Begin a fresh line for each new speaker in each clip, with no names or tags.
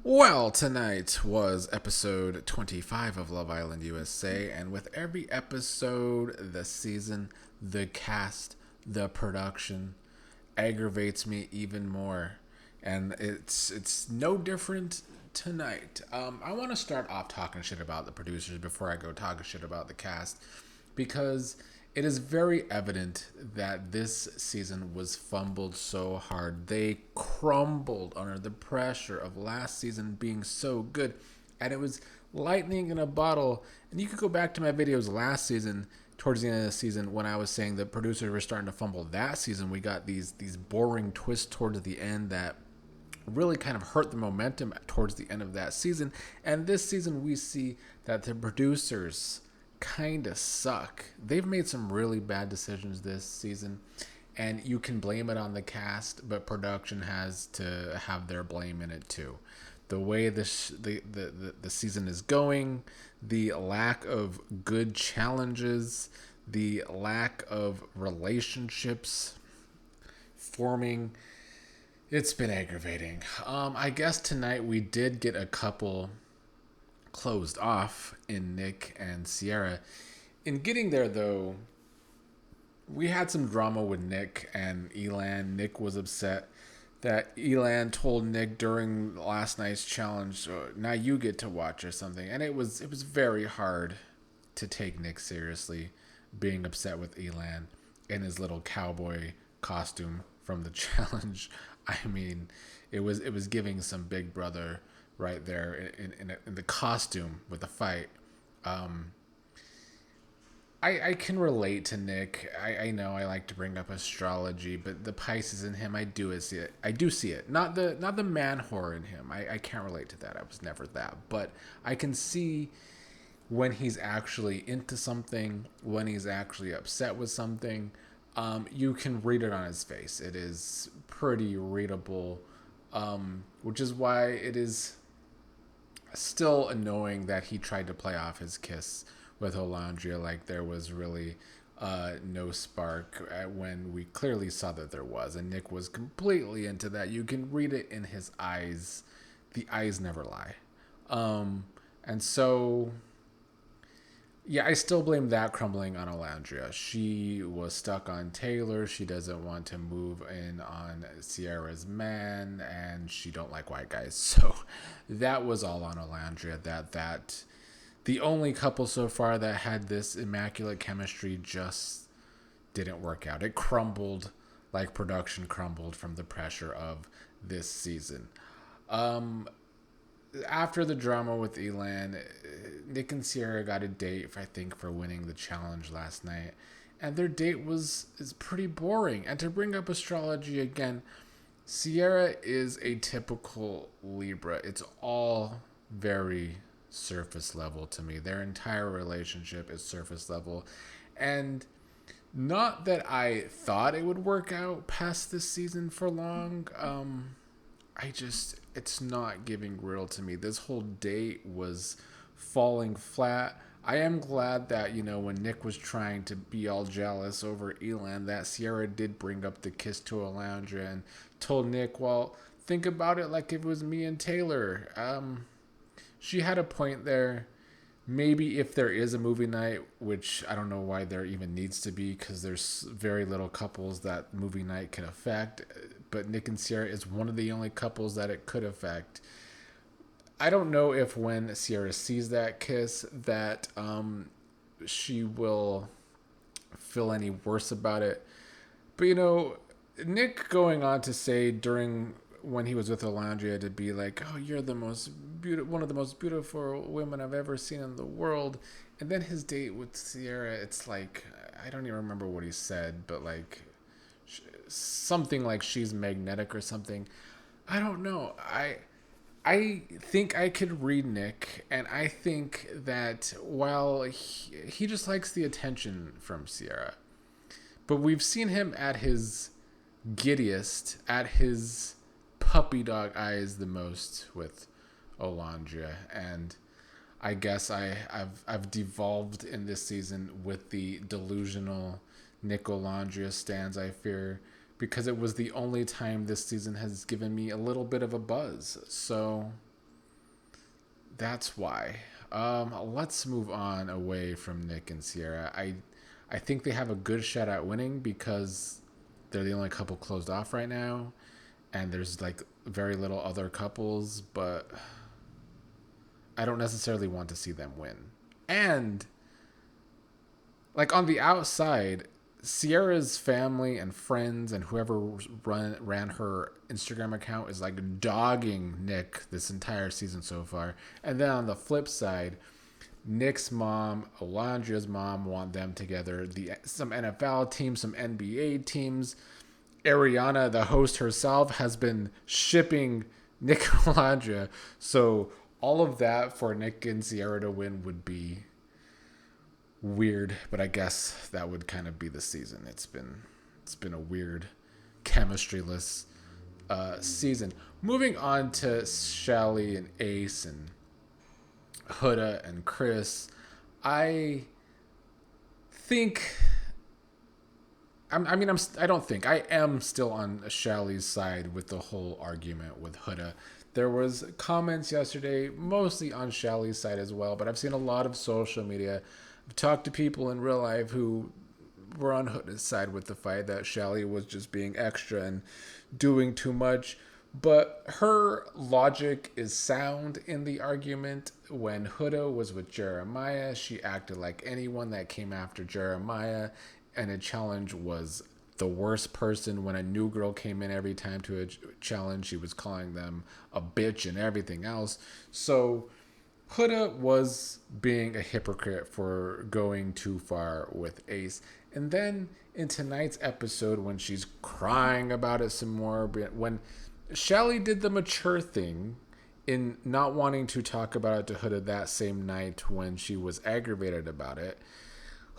Well, tonight was episode 25 of Love Island USA, and with every episode, the season, the cast, the production aggravates me even more. And it's no different tonight. I want to start off talking shit about the producers before I go talking shit about the cast, because it is very evident that this season was fumbled so hard. They crumbled under the pressure of last season being so good, and it was lightning in a bottle. And you could go back to my videos last season, towards the end of the season, when I was saying the producers were starting to fumble that season. We got these boring twists towards the end that really kind of hurt the momentum towards the end of that season. And this season, we see that the producers kind of suck. They've made some really bad decisions this season, and you can blame it on the cast, but production has to have their blame in it too. The way the season is going, the lack of good challenges, the lack of relationships forming, it's been aggravating. I guess tonight we did get a couple closed off in Nick and Cierra. In getting there, though, we had some drama with Nick and Elan. Nick was upset that Elan told Nick during last night's challenge, "Now you get to watch" or something, and it was very hard to take Nick seriously, being upset with Elan in his little cowboy costume from the challenge. I mean, it was giving some Big Brother right there in the costume with the fight. Um, I can relate to Nick. I know I like to bring up astrology, but the Pisces in him, I do see it. I do see it. Not the man whore in him. I can't relate to that. I was never that. But I can see when he's actually into something, when he's actually upset with something. You can read it on his face. It is pretty readable, which is why it is still annoying that he tried to play off his kiss with Olandria like there was really no spark when we clearly saw that there was. And Nick was completely into that. You can read it in his eyes. The eyes never lie. And so, yeah, I still blame that crumbling on Olandria. She was stuck on Taylor. She doesn't want to move in on Sierra's man, and she don't like white guys. So that was all on Olandria. That the only couple so far that had this immaculate chemistry just didn't work out. It crumbled like production crumbled from the pressure of this season. Um, After the drama with Elan, Nick and Cierra got a date, I think, for winning the challenge last night. And their date is pretty boring. And to bring up astrology again, Cierra is a typical Libra. It's all very surface level to me. Their entire relationship is surface level. And not that I thought it would work out past this season for long. It's not giving real to me. This whole date was falling flat. I am glad that, when Nick was trying to be all jealous over Elan, that Cierra did bring up the kiss to Olandria and told Nick, well, think about it like if it was me and Taylor. She had a point there. Maybe if there is a movie night, which I don't know why there even needs to be, because there's very little couples that movie night can affect. But Nick and Cierra is one of the only couples that it could affect. I don't know if when Cierra sees that kiss that she will feel any worse about it. But Nick going on to say during when he was with Olandria to be like, "Oh, you're the most one of the most beautiful women I've ever seen in the world," and then his date with Cierra, it's like I don't even remember what he said, but like something like she's magnetic or something. I don't know. I think I could read Nick, and I think that while he just likes the attention from Cierra, but we've seen him at his giddiest, at his puppy dog eyes the most with Olandria, and I guess I've devolved in this season with the delusional Nick Olandria stands. I fear because it was the only time this season has given me a little bit of a buzz. So that's why. Let's move on away from Nick and Cierra. I think they have a good shot at winning because they're the only couple closed off right now, and there's like very little other couples, but I don't necessarily want to see them win. And like on the outside, Sierra's family and friends and whoever ran her Instagram account is like dogging Nick this entire season so far. And then on the flip side, Nick's mom, Olandria's mom want them together. Some NFL teams, some NBA teams. Ariana, the host herself, has been shipping Nick and Olandria. So all of that for Nick and Cierra to win would be weird, but I guess that would kind of be the season. It's been a weird chemistry-less season. Moving on to Chelley and Ace and Huda and Chris, I am still on Chelley's side with the whole argument with Huda. There was comments yesterday, mostly on Chelley's side as well, but I've seen a lot of social media. I've talked to people in real life who were on Huda's side with the fight, that Chelley was just being extra and doing too much. But her logic is sound in the argument. When Huda was with Jeremiah, she acted like anyone that came after Jeremiah, and a challenge was the worst person. When a new girl came in every time to a challenge, she was calling them a bitch and everything else. So Huda was being a hypocrite for going too far with Ace. And then in tonight's episode, when she's crying about it some more, when Chelley did the mature thing in not wanting to talk about it to Huda that same night when she was aggravated about it,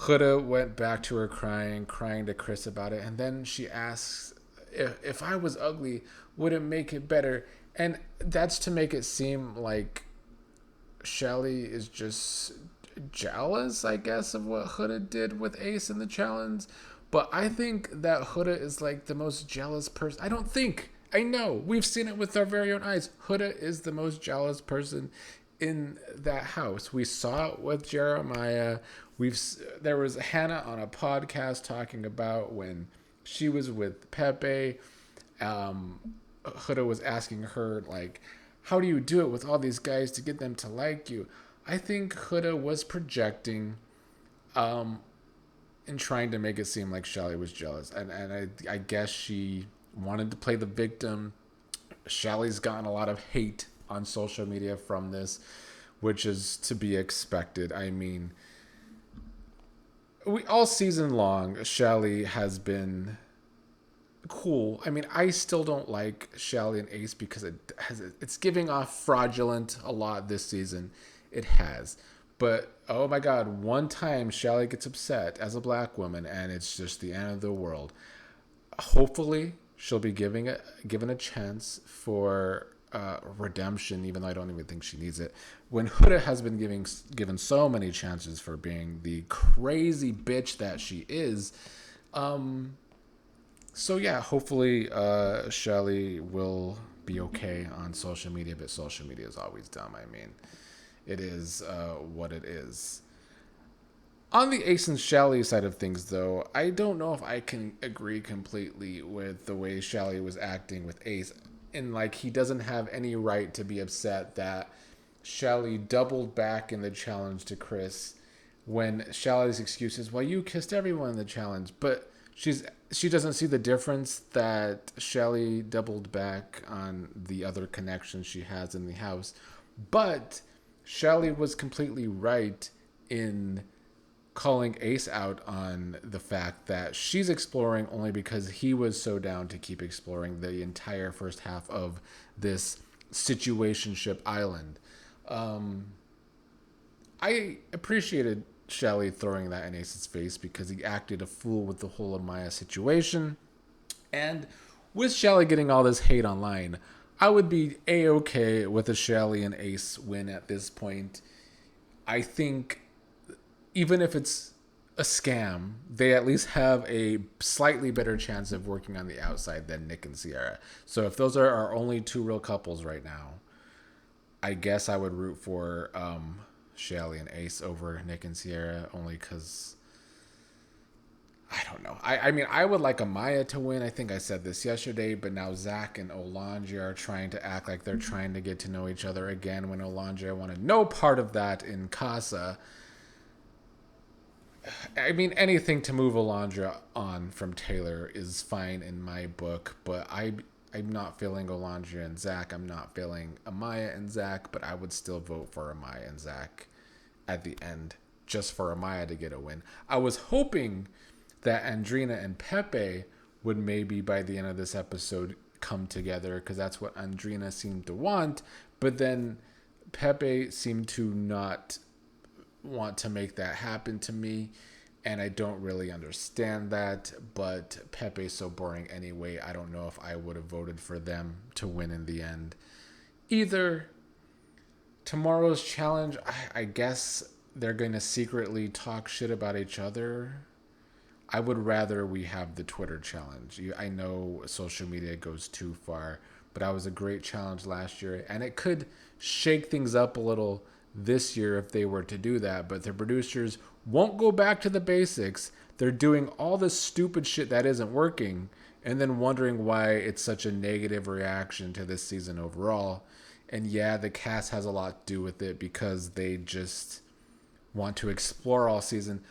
Huda went back to her crying to Chris about it. And then she asks, if I was ugly, would it make it better? And that's to make it seem like Chelley is just jealous, I guess, of what Huda did with Ace in the challenge. But I think that Huda is like the most jealous person. I know. We've seen it with our very own eyes. Huda is the most jealous person in that house. We saw it with Jeremiah. There was Hannah on a podcast talking about when she was with Pepe. Huda was asking her, like, how do you do it with all these guys to get them to like you? I think Huda was projecting and trying to make it seem like Chelley was jealous. And I guess she wanted to play the victim. Chelley's gotten a lot of hate on social media from this, which is to be expected. I mean, all season long, Chelley has been cool. I mean, I still don't like Chelley and Ace because it's giving off fraudulent a lot this season. It has. But oh my god, one time Chelley gets upset as a black woman and it's just the end of the world. Hopefully she'll be given a chance for redemption, even though I don't even think she needs it. When Huda has been given so many chances for being the crazy bitch that she is. So yeah, hopefully Chelley will be okay on social media, but social media is always dumb. I mean, it is what it is. On the Ace and Chelley side of things, though, I don't know if I can agree completely with the way Chelley was acting with Ace. And like, he doesn't have any right to be upset that Chelley doubled back in the challenge to Chris when Chelley's excuse is, well, you kissed everyone in the challenge. But she doesn't see the difference that Chelley doubled back on the other connections she has in the house. But Chelley was completely right in calling Ace out on the fact that she's exploring only because he was so down to keep exploring the entire first half of this situationship island. I appreciated Chelley throwing that in Ace's face because he acted a fool with the whole Amaya situation. And with Chelley getting all this hate online, I would be A-okay with a Chelley and Ace win at this point. I think even if it's a scam, they at least have a slightly better chance of working on the outside than Nick and Cierra. So if those are our only two real couples right now, I guess I would root for Chelley and Ace over Nick and Cierra, only because I don't know. I mean, I would like Amaya to win. I think I said this yesterday, but now Zach and Olandria are trying to act like they're trying to get to know each other again when Olandria wanted no part of that in Casa. I mean, anything to move Olandria on from Taylor is fine in my book, but I'm not feeling Olandria and Zach. I'm not feeling Amaya and Zach, but I would still vote for Amaya and Zach at the end, just for Amaya to get a win. I was hoping that Andrina and Pepe would maybe by the end of this episode come together, because that's what Andrina seemed to want, but then Pepe seemed to not want to make that happen to me, and I don't really understand that, but Pepe's so boring anyway. I don't know if I would have voted for them to win in the end either. Tomorrow's challenge, I guess they're going to secretly talk shit about each other. I would rather we have the Twitter challenge. I know social media goes too far, but that was a great challenge last year, and it could shake things up a little this year if they were to do that, but the producers won't go back to the basics. They're doing all this stupid shit that isn't working and then wondering why it's such a negative reaction to this season overall. And yeah, the cast has a lot to do with it because they just want to explore all season,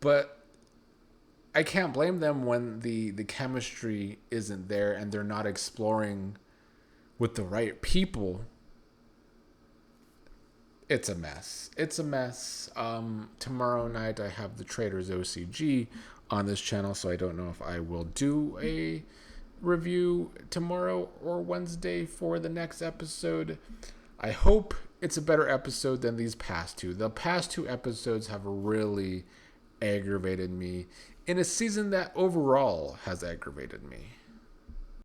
but I can't blame them when the chemistry isn't there and they're not exploring with the right people. It's a mess. It's a mess. Tomorrow night I have the Traders OCG on this channel, so I don't know if I will do a review tomorrow or Wednesday for the next episode. I hope it's a better episode than these past two. The past two episodes have really aggravated me in a season that overall has aggravated me.